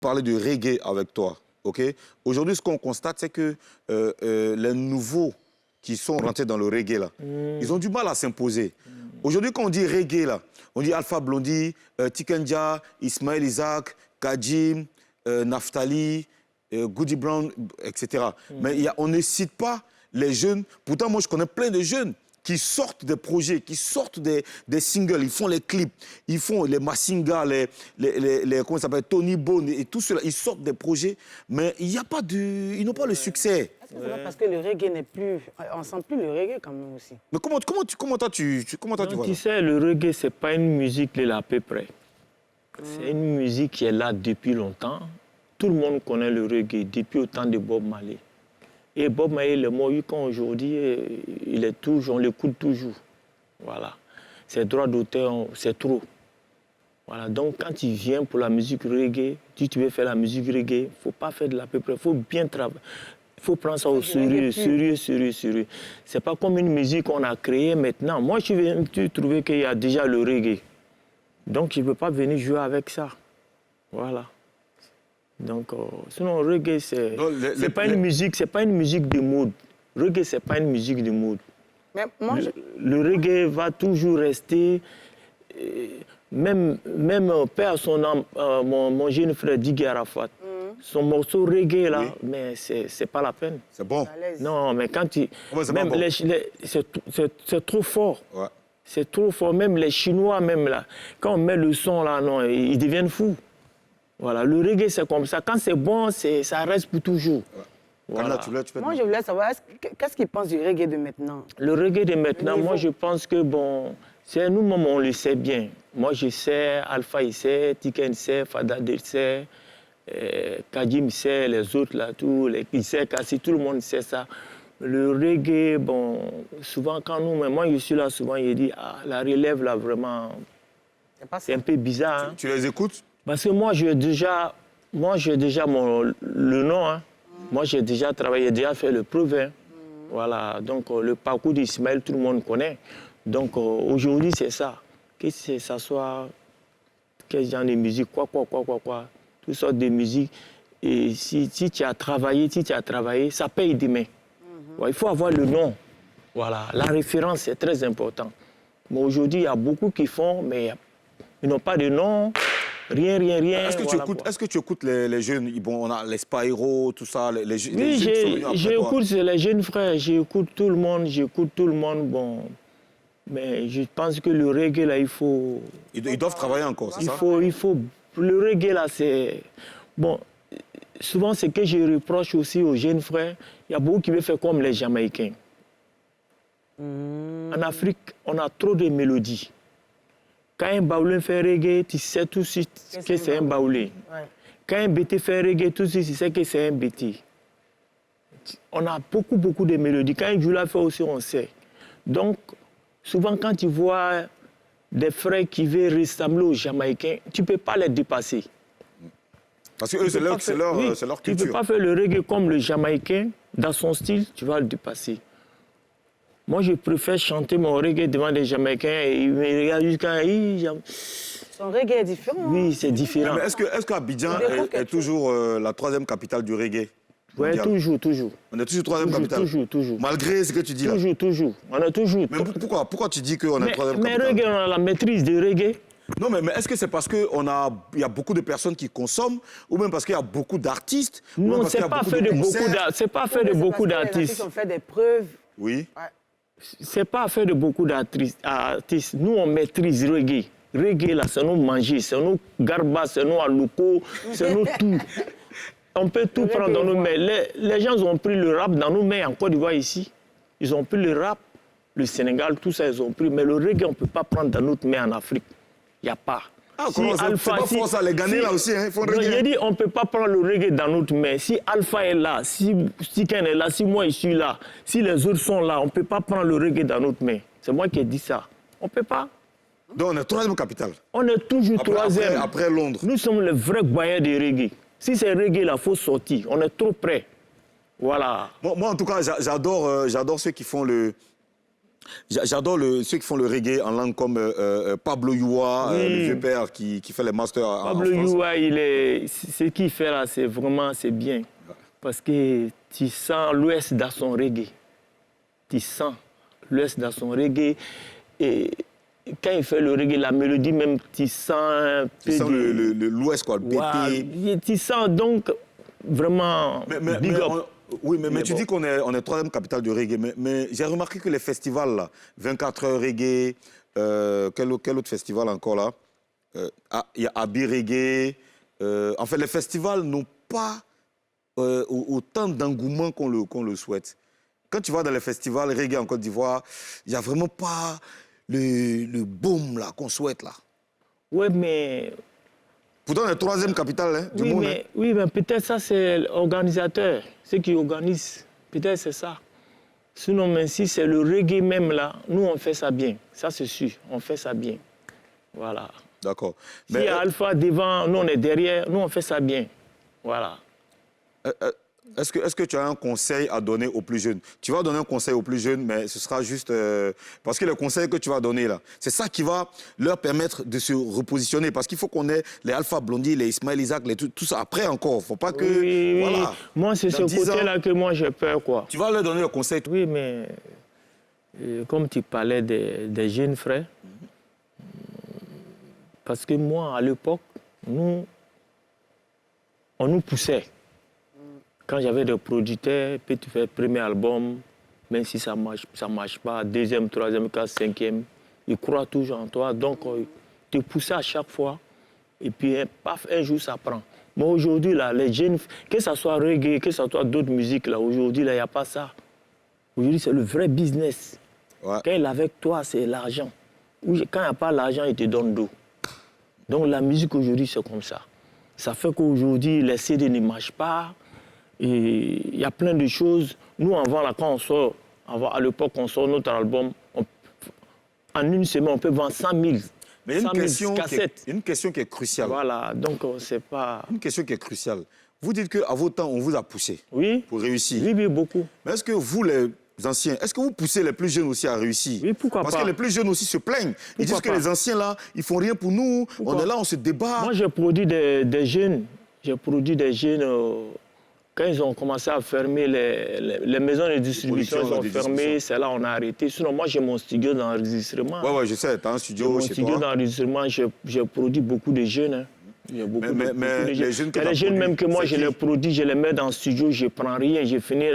parler de reggae avec toi. Okay? Aujourd'hui, ce qu'on constate, c'est que les nouveaux qui sont rentrés dans le reggae, là, ils ont du mal à s'imposer. Aujourd'hui, quand on dit reggae, là, on dit Alpha Blondy, Tikenja, Ismaël Isaac, Kajim, Naftali, Goody Brown, etc. Mais on ne cite pas les jeunes. Pourtant, moi, je connais plein de jeunes qui sortent des projets, qui sortent des singles, ils font les clips, ils font les Massinga, comment ça s'appelle, Tony Bone et tout cela. Ils sortent des projets, mais il n'y a pas ils n'ont pas le succès. Est-ce que c'est pas parce que le reggae n'est plus... On ne sent plus le reggae quand même aussi. Mais comment toi, tu vois ça? Tu sais, le reggae, ce n'est pas une musique là à peu près. C'est une musique qui est là depuis longtemps. Tout le monde connaît le reggae depuis au temps de Bob Marley. Et Bob Marley, le Mohican aujourd'hui, il est toujours, on l'écoute toujours. Voilà. Ses droits d'auteur, c'est trop. Voilà. Donc quand tu viens pour la musique reggae, si tu veux faire la musique reggae, il ne faut pas faire de la peu près, il faut bien travailler. Il faut prendre ça au sérieux. C'est pas comme une musique qu'on a créée maintenant. Moi, je viens trouver qu'il y a déjà le reggae. Donc je ne peux pas venir jouer avec ça. Voilà. Donc, sinon, reggae, c'est pas une musique, c'est pas une musique de mode. Reggae, c'est pas une musique de mode. Mais moi, le reggae va toujours rester, même père son âme, mon jeune frère Diggy Arafat, son morceau reggae là, mais c'est pas la peine. C'est bon. Non, mais quand tu, même c'est trop fort. Ouais. C'est trop fort. Même les Chinois, même là, quand on met le son là, non, ils deviennent fous. Voilà, le reggae, c'est comme ça. Quand c'est bon, ça reste pour toujours. Ouais. Voilà. Moi, je voulais savoir, qu'est-ce qu'ils pensent du reggae de maintenant? Le reggae de maintenant, moi, je pense que, bon, c'est nous-mêmes, on le sait bien. Moi, je sais, Alpha, il sait, Tiken sait, Fada, il sait, Kajim sait, les autres, là, il sait, Kassi, tout le monde sait ça. Le reggae, bon, souvent, quand nous-mêmes, moi, je suis là, souvent, il dit, la relève, là, vraiment, c'est un peu bizarre. Hein. Tu les écoutes? Parce que moi, j'ai déjà le nom. Hein. Moi, j'ai déjà travaillé, j'ai déjà fait le preuve. Voilà. Donc, le parcours d'Ismaël, tout le monde connaît. Donc, aujourd'hui, c'est ça. Que ça soit quel genre de musique, quoi. Toutes sortes de musique. Et si tu as travaillé, ça paye demain. Ouais, il faut avoir le nom. Voilà. La référence, c'est très important. Mais aujourd'hui, il y a beaucoup qui font, mais ils n'ont pas de nom. Rien. Est-ce que tu écoutes les jeunes? Bon, on a les Spyro, tout ça, les jeunes. Oui, j'écoute les jeunes frères, j'écoute tout le monde, bon. Mais je pense que le reggae, là, il faut... Ils doivent travailler encore, c'est ça? Il faut... Le reggae, là, c'est... Bon, souvent, ce que je reproche aussi aux jeunes frères, il y a beaucoup qui veulent faire comme les Jamaïcains. En Afrique, on a trop de mélodies. Quand un baoulé fait reggae, tu sais tout de suite que c'est un baoulé. Ouais. Quand un bété fait reggae, tout de suite, tu sais que c'est un bété. On a beaucoup de mélodies. Quand un Djoula fait aussi, on sait. Donc, souvent, quand tu vois des frères qui veulent ressembler aux Jamaïcains, tu ne peux pas les dépasser. Parce que eux, c'est leur culture. Tu ne peux pas faire le reggae comme le Jamaïcain. Dans son style, tu vas le dépasser. Moi, je préfère chanter mon reggae devant des Jamaïcains et ils me regardent jusqu'à... Son reggae est différent. Oui, c'est différent. Mais est-ce qu'Abidjan est toujours la troisième capitale du reggae? Oui, toujours. On est toujours troisième capitale? Toujours. Malgré ce que tu dis là? Toujours. On est toujours. Mais pourquoi tu dis qu'on est troisième capitale? Mais reggae, on a la maîtrise du reggae. Non, mais est-ce que c'est parce qu'il y a beaucoup de personnes qui consomment ou même parce qu'il y a beaucoup d'artistes? Non, c'est pas fait de beaucoup d'artistes. Les artistes ont fait des preuves. Oui. Ouais. C'est pas fait de beaucoup d'artistes. Nous, on maîtrise reggae. Reggae, là, c'est nous manger, c'est nous garba, c'est nous alouko, c'est nous tout. On peut tout prendre dans nos mains. Les gens ont pris le rap dans nos mains en Côte d'Ivoire ici. Ils ont pris le rap, le Sénégal, tout ça, ils ont pris. Mais le reggae, on ne peut pas prendre dans notre main en Afrique. Il n'y a pas. C'est pas fort ça, les Ghanais là aussi, hein, ils font reggae. J'ai dit, on ne peut pas prendre le reggae dans notre main. Si Alpha est là, si Ken est là, si moi je suis là, si les autres sont là, on ne peut pas prendre le reggae dans notre main. C'est moi qui ai dit ça. On ne peut pas. Donc on est troisième capitale. On est toujours troisième. Après Londres. Nous sommes les vrais goyens de reggae. Si c'est reggae là, il faut sortir. On est trop près. Voilà. Moi en tout cas, j'adore ceux qui font le J'adore ceux qui font le reggae en langue comme Pablo Youa, Oui. le vieux père qui fait les masters en Pablo France. Youa, ce qu'il fait là, c'est bien. Parce que tu sens l'Ouest dans son reggae. Tu sens l'Ouest dans son reggae. Et quand il fait le reggae, la mélodie même, tu sens un peu Tu sens l'Ouest, quoi, le pété. Tu sens donc vraiment big up. Oui, mais tu bon. dis qu'on est troisième capitale du reggae, mais j'ai remarqué que les festivals, là, 24 heures reggae, quel autre festival encore là? Il y a Abi Reggae. En fait, les festivals n'ont pas autant d'engouement qu'on le souhaite. Quand tu vas dans les festivals reggae en Côte d'Ivoire, il n'y a vraiment pas le boom là qu'on souhaite là. Oui, mais... Pourtant, on est troisième capitale hein, du monde. Oui, mais peut-être ça, c'est l'organisateur, ceux qui organisent. Peut-être c'est ça. Sinon, même si c'est le reggae même là, nous, on fait ça bien. Ça, c'est sûr, on fait ça bien. Voilà. D'accord. S'il y a Alpha devant, nous, on est derrière, nous, on fait ça bien. Voilà. Est-ce que tu as un conseil à donner aux plus jeunes? Tu vas donner un conseil aux plus jeunes, mais ce sera juste... parce que le conseil que tu vas donner, là, c'est ça qui va leur permettre de se repositionner. Parce qu'il faut qu'on ait les Alpha Blondy, les Ismaël Isaac, tout ça après encore. Il ne faut pas que... Oui, voilà. Oui. Moi, c'est ce côté-là que moi, j'ai peur, quoi. Tu vas leur donner le conseil. Oui, mais comme tu parlais des jeunes frères, parce que moi, à l'époque, on nous poussait. Quand j'avais des producteurs, puis tu fais le premier album, même si ça marche pas, deuxième, troisième, quatrième, cinquième, ils croient toujours en toi. Donc, te pousser à chaque fois. Et puis, paf, un jour, ça prend. Mais aujourd'hui, là, les jeunes, que ce soit reggae, que ce soit d'autres musiques, là, aujourd'hui, il n'y a pas ça. Aujourd'hui, c'est le vrai business. Ouais. Quand il est avec toi, c'est l'argent. Quand il n'y a pas l'argent, il te donne d'eau. Donc, la musique aujourd'hui, c'est comme ça. Ça fait qu'aujourd'hui, les CD ne marchent pas. Et il y a plein de choses. Nous, avant, là, quand on sort, à l'époque, on sort notre album, en une semaine, on peut vendre 100 000. Mais il y a une question qui est cruciale. Voilà, donc c'est pas... Une question qui est cruciale. Vous dites qu'à vos temps, on vous a poussé pour réussir. Oui, beaucoup. Mais est-ce que vous, les anciens, est-ce que vous poussez les plus jeunes aussi à réussier? Oui, pourquoi pas. Parce que les plus jeunes aussi se plaignent. Ils disent que les anciens, là, ils font rien pour nous. On est là, on se débat. Moi, j'ai produit des jeunes. J'ai produit des jeunes... Quand ils ont commencé à fermer les maisons de distribution, ils ont fermé, c'est là qu'on a arrêté. Sinon, moi, j'ai mon studio d'enregistrement. Oui, je sais, tu as un studio chez toi. Mon studio d'enregistrement, j'ai produit beaucoup de jeunes. Hein. Il y a beaucoup de les jeunes il y a des jeunes même que moi, je les produis, je les mets dans le studio, je ne prends rien, je finis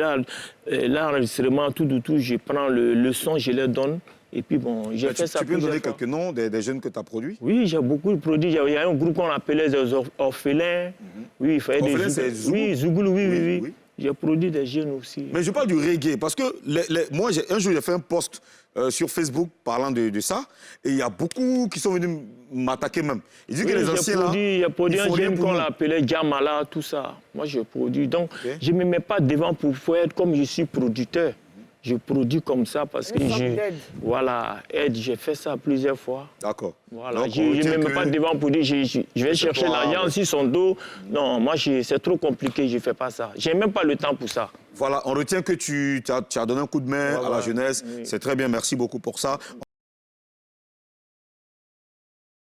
l'enregistrement, tout, je prends le son, je les donne. Et puis bon, j'ai fait ça. Tu peux nous donner quelques noms des jeunes que tu as produits? Oui, j'ai beaucoup de produits. Il y a un groupe qu'on appelait les orphelins. Oui, il fallait orphelins, c'est Zougoulou? Oui, Zougoulou, oui. J'ai produit des jeunes aussi. Mais je parle du reggae, parce que moi, un jour, j'ai fait un post sur Facebook parlant de ça, et il y a beaucoup qui sont venus m'attaquer même. Ils disent que les anciens, là, il y a produit un jeune qu'on appelait Djamala, tout ça. Moi, je produis. Donc, je ne me mets pas devant pour faire comme je suis producteur. Je produis comme ça parce que j'ai fait ça plusieurs fois. D'accord. Voilà, je ne me mets pas devant pour dire je vais chercher l'argent sur son dos. Non, moi, c'est trop compliqué, je ne fais pas ça. Je n'ai même pas le temps pour ça. Voilà, on retient que tu as donné un coup de main à la jeunesse. Oui. C'est très bien, merci beaucoup pour ça.